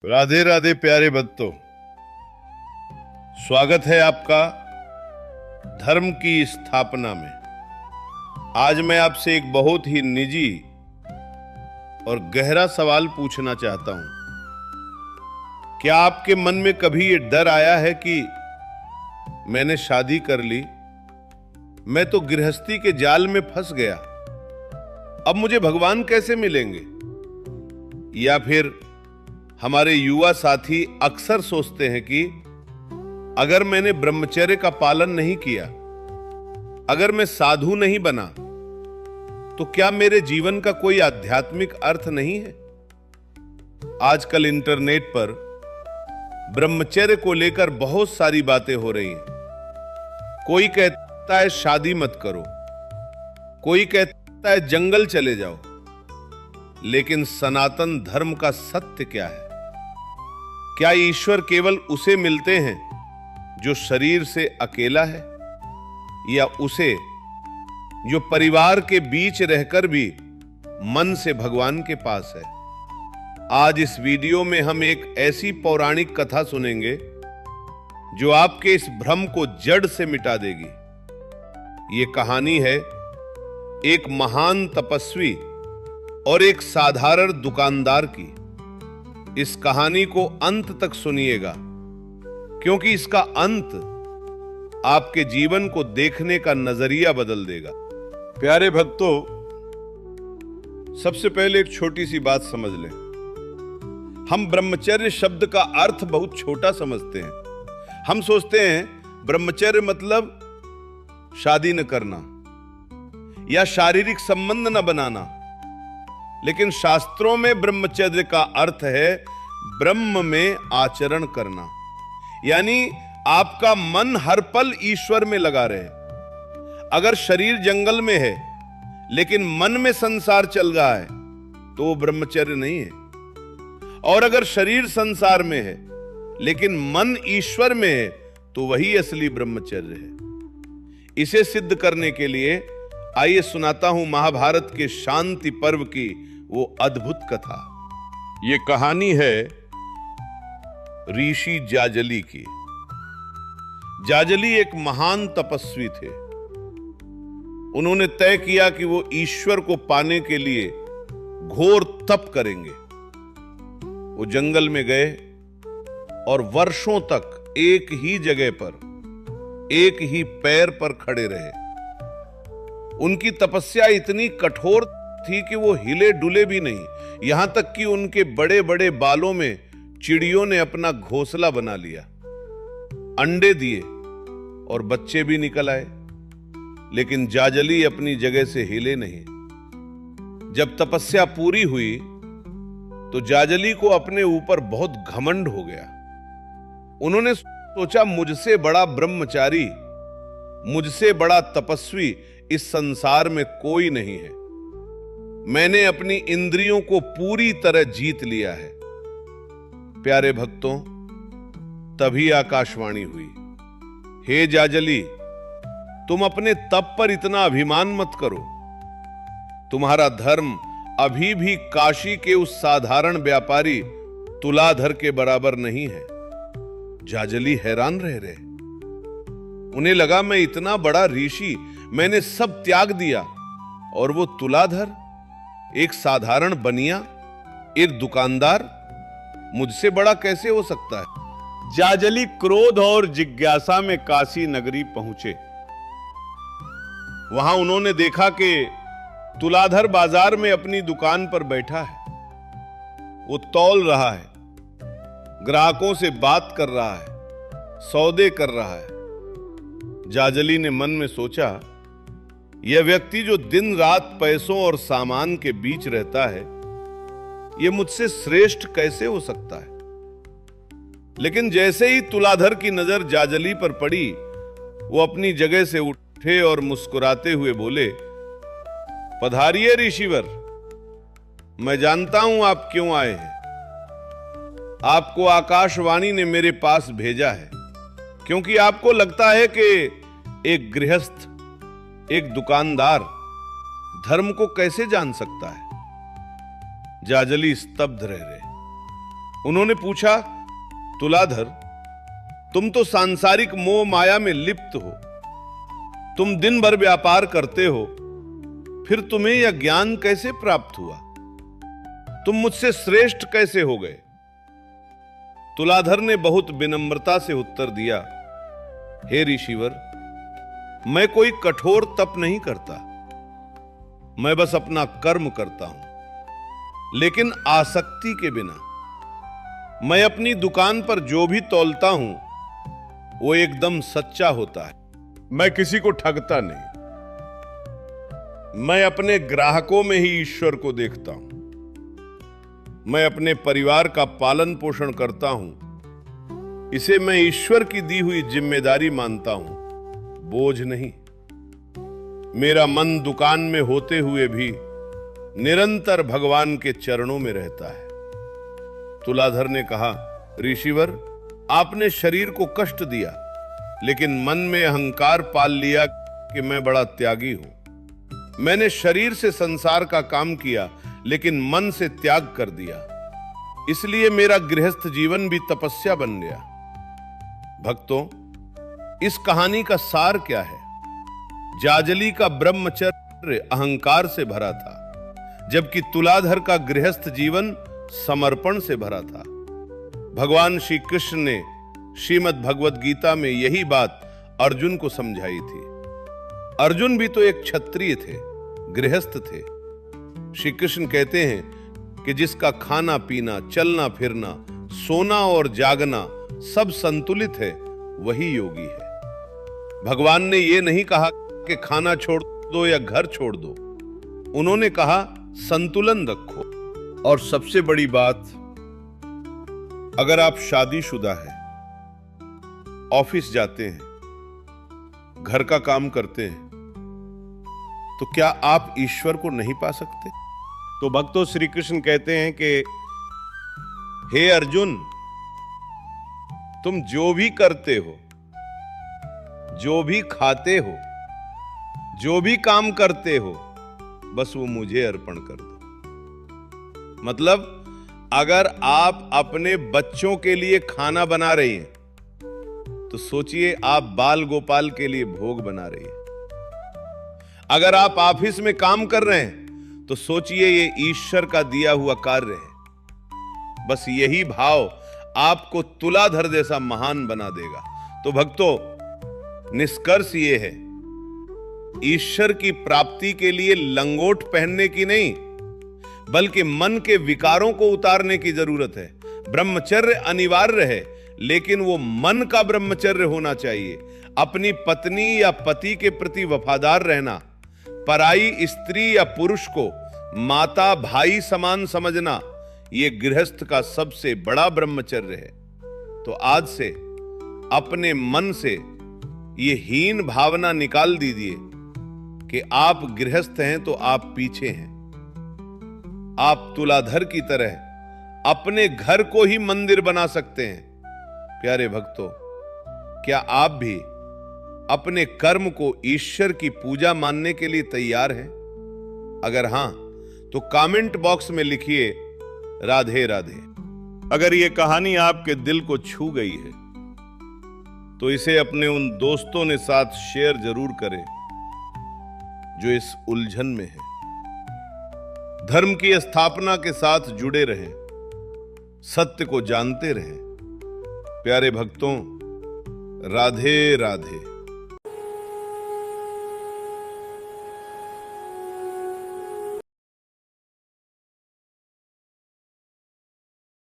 राधे राधे प्यारे भक्तों, स्वागत है आपका धर्म की स्थापना में। आज मैं आपसे एक बहुत ही निजी और गहरा सवाल पूछना चाहता हूं। क्या आपके मन में कभी ये डर आया है कि मैंने शादी कर ली, मैं तो गृहस्थी के जाल में फंस गया, अब मुझे भगवान कैसे मिलेंगे? या फिर हमारे युवा साथी अक्सर सोचते हैं कि अगर मैंने ब्रह्मचर्य का पालन नहीं किया, अगर मैं साधु नहीं बना, तो क्या मेरे जीवन का कोई आध्यात्मिक अर्थ नहीं है? आजकल इंटरनेट पर ब्रह्मचर्य को लेकर बहुत सारी बातें हो रही हैं। कोई कहता है शादी मत करो, कोई कहता है जंगल चले जाओ, लेकिन सनातन धर्म का सत्य क्या है? क्या ईश्वर केवल उसे मिलते हैं जो शरीर से अकेला है, या उसे जो परिवार के बीच रहकर भी मन से भगवान के पास है? आज इस वीडियो में हम एक ऐसी पौराणिक कथा सुनेंगे जो आपके इस भ्रम को जड़ से मिटा देगी। ये कहानी है एक महान तपस्वी और एक साधारण दुकानदार की। इस कहानी को अंत तक सुनिएगा, क्योंकि इसका अंत आपके जीवन को देखने का नजरिया बदल देगा। प्यारे भक्तों, सबसे पहले एक छोटी सी बात समझ लें। हम ब्रह्मचर्य शब्द का अर्थ बहुत छोटा समझते हैं। हम सोचते हैं ब्रह्मचर्य मतलब शादी न करना या शारीरिक संबंध न बनाना, लेकिन शास्त्रों में ब्रह्मचर्य का अर्थ है ब्रह्म में आचरण करना, यानी आपका मन हर पल ईश्वर में लगा रहे। अगर शरीर जंगल में है लेकिन मन में संसार चल रहा है तो वो ब्रह्मचर्य नहीं है, और अगर शरीर संसार में है लेकिन मन ईश्वर में है तो वही असली ब्रह्मचर्य है। इसे सिद्ध करने के लिए आइए सुनाता हूं महाभारत के शांति पर्व की वो अद्भुत कथा। ये कहानी है ऋषि जाजली की। जाजली एक महान तपस्वी थे। उन्होंने तय किया कि वो ईश्वर को पाने के लिए घोर तप करेंगे। वो जंगल में गए और वर्षों तक एक ही जगह पर, एक ही पैर पर खड़े रहे। उनकी तपस्या इतनी कठोर थी कि वो हिले डुले भी नहीं, यहां तक कि उनके बड़े बड़े बालों में चिड़ियों ने अपना घोंसला बना लिया। अंडे दिए और बच्चे भी निकल आए, लेकिन जाजली अपनी जगह से हिले नहीं। जब तपस्या पूरी हुई तो जाजली को अपने ऊपर बहुत घमंड हो गया। उन्होंने सोचा, मुझसे बड़ा ब्रह्मचारी, मुझसे बड़ा तपस्वी इस संसार में कोई नहीं है। मैंने अपनी इंद्रियों को पूरी तरह जीत लिया है। प्यारे भक्तों, तभी आकाशवाणी हुई, हे जाजली, तुम अपने तप पर इतना अभिमान मत करो। तुम्हारा धर्म अभी भी काशी के उस साधारण व्यापारी तुलाधर के बराबर नहीं है। जाजली हैरान रह रहे। उन्हें लगा, मैं इतना बड़ा ऋषि, मैंने सब त्याग दिया, और वो तुलाधर, एक साधारण बनिया, एक दुकानदार, मुझसे बड़ा कैसे हो सकता है? जाजली क्रोध और जिज्ञासा में काशी नगरी पहुंचे। वहां उन्होंने देखा कि तुलाधर बाजार में अपनी दुकान पर बैठा है। वो तौल रहा है, ग्राहकों से बात कर रहा है, सौदे कर रहा है। जाजली ने मन में सोचा, यह व्यक्ति जो दिन रात पैसों और सामान के बीच रहता है, यह मुझसे श्रेष्ठ कैसे हो सकता है? लेकिन जैसे ही तुलाधर की नजर जाजली पर पड़ी, वो अपनी जगह से उठे और मुस्कुराते हुए बोले, पधारिए ऋषिवर, मैं जानता हूं आप क्यों आए हैं। आपको आकाशवाणी ने मेरे पास भेजा है, क्योंकि आपको लगता है कि एक गृहस्थ, एक दुकानदार धर्म को कैसे जान सकता है। जाजली स्तब्ध रह रहे। उन्होंने पूछा, तुलाधर, तुम तो सांसारिक मोह माया में लिप्त हो, तुम दिन भर व्यापार करते हो, फिर तुम्हें यह ज्ञान कैसे प्राप्त हुआ? तुम मुझसे श्रेष्ठ कैसे हो गए? तुलाधर ने बहुत विनम्रता से उत्तर दिया, हे ऋषिवर, मैं कोई कठोर तप नहीं करता, मैं बस अपना कर्म करता हूं, लेकिन आसक्ति के बिना। मैं अपनी दुकान पर जो भी तौलता हूं वो एकदम सच्चा होता है, मैं किसी को ठगता नहीं। मैं अपने ग्राहकों में ही ईश्वर को देखता हूं, मैं अपने परिवार का पालन पोषण करता हूं, इसे मैं ईश्वर की दी हुई जिम्मेदारी मानता हूं, बोझ नहीं। मेरा मन दुकान में होते हुए भी निरंतर भगवान के चरणों में रहता है। तुलाधर ने कहा, ऋषिवर, आपने शरीर को कष्ट दिया, लेकिन मन में अहंकार पाल लिया कि मैं बड़ा त्यागी हूं। मैंने शरीर से संसार का काम किया, लेकिन मन से त्याग कर दिया, इसलिए मेरा गृहस्थ जीवन भी तपस्या बन गया। भक्तों, इस कहानी का सार क्या है? जाजली का ब्रह्मचर्य अहंकार से भरा था, जबकि तुलाधर का गृहस्थ जीवन समर्पण से भरा था। भगवान श्री कृष्ण ने श्रीमद् भगवद गीता में यही बात अर्जुन को समझाई थी। अर्जुन भी तो एक क्षत्रिय थे, गृहस्थ थे। श्री कृष्ण कहते हैं कि जिसका खाना पीना, चलना फिरना, सोना और जागना सब संतुलित है, वही योगी है। भगवान ने यह नहीं कहा कि खाना छोड़ दो या घर छोड़ दो, उन्होंने कहा संतुलन रखो। और सबसे बड़ी बात, अगर आप शादीशुदा हैं, ऑफिस जाते हैं, घर का काम करते हैं, तो क्या आप ईश्वर को नहीं पा सकते? तो भक्तों, श्री कृष्ण कहते हैं कि हे अर्जुन, तुम जो भी करते हो, जो भी खाते हो, जो भी काम करते हो, बस वो मुझे अर्पण कर दो। मतलब अगर आप अपने बच्चों के लिए खाना बना रही हैं, तो सोचिए आप बाल गोपाल के लिए भोग बना रही हैं। अगर आप ऑफिस में काम कर रहे हैं, तो सोचिए ये ईश्वर का दिया हुआ कार्य है। बस यही भाव आपको तुलाधर जैसा महान बना देगा। तो भक्तों, निष्कर्ष ये है, ईश्वर की प्राप्ति के लिए लंगोट पहनने की नहीं, बल्कि मन के विकारों को उतारने की जरूरत है। ब्रह्मचर्य अनिवार्य है, लेकिन वो मन का ब्रह्मचर्य होना चाहिए। अपनी पत्नी या पति के प्रति वफादार रहना, पराई स्त्री या पुरुष को माता भाई समान समझना, ये गृहस्थ का सबसे बड़ा ब्रह्मचर्य है। तो आज से अपने मन से ये हीन भावना निकाल दीजिए कि आप गृहस्थ हैं तो आप पीछे हैं। आप तुलाधर की तरह अपने घर को ही मंदिर बना सकते हैं। प्यारे भक्तों, क्या आप भी अपने कर्म को ईश्वर की पूजा मानने के लिए तैयार हैं? अगर हां, तो कमेंट बॉक्स में लिखिए राधे राधे। अगर यह कहानी आपके दिल को छू गई है, तो इसे अपने उन दोस्तों ने साथ शेयर जरूर करें जो इस उलझन में है। धर्म की स्थापना के साथ जुड़े रहें, सत्य को जानते रहें। प्यारे भक्तों, राधे राधे।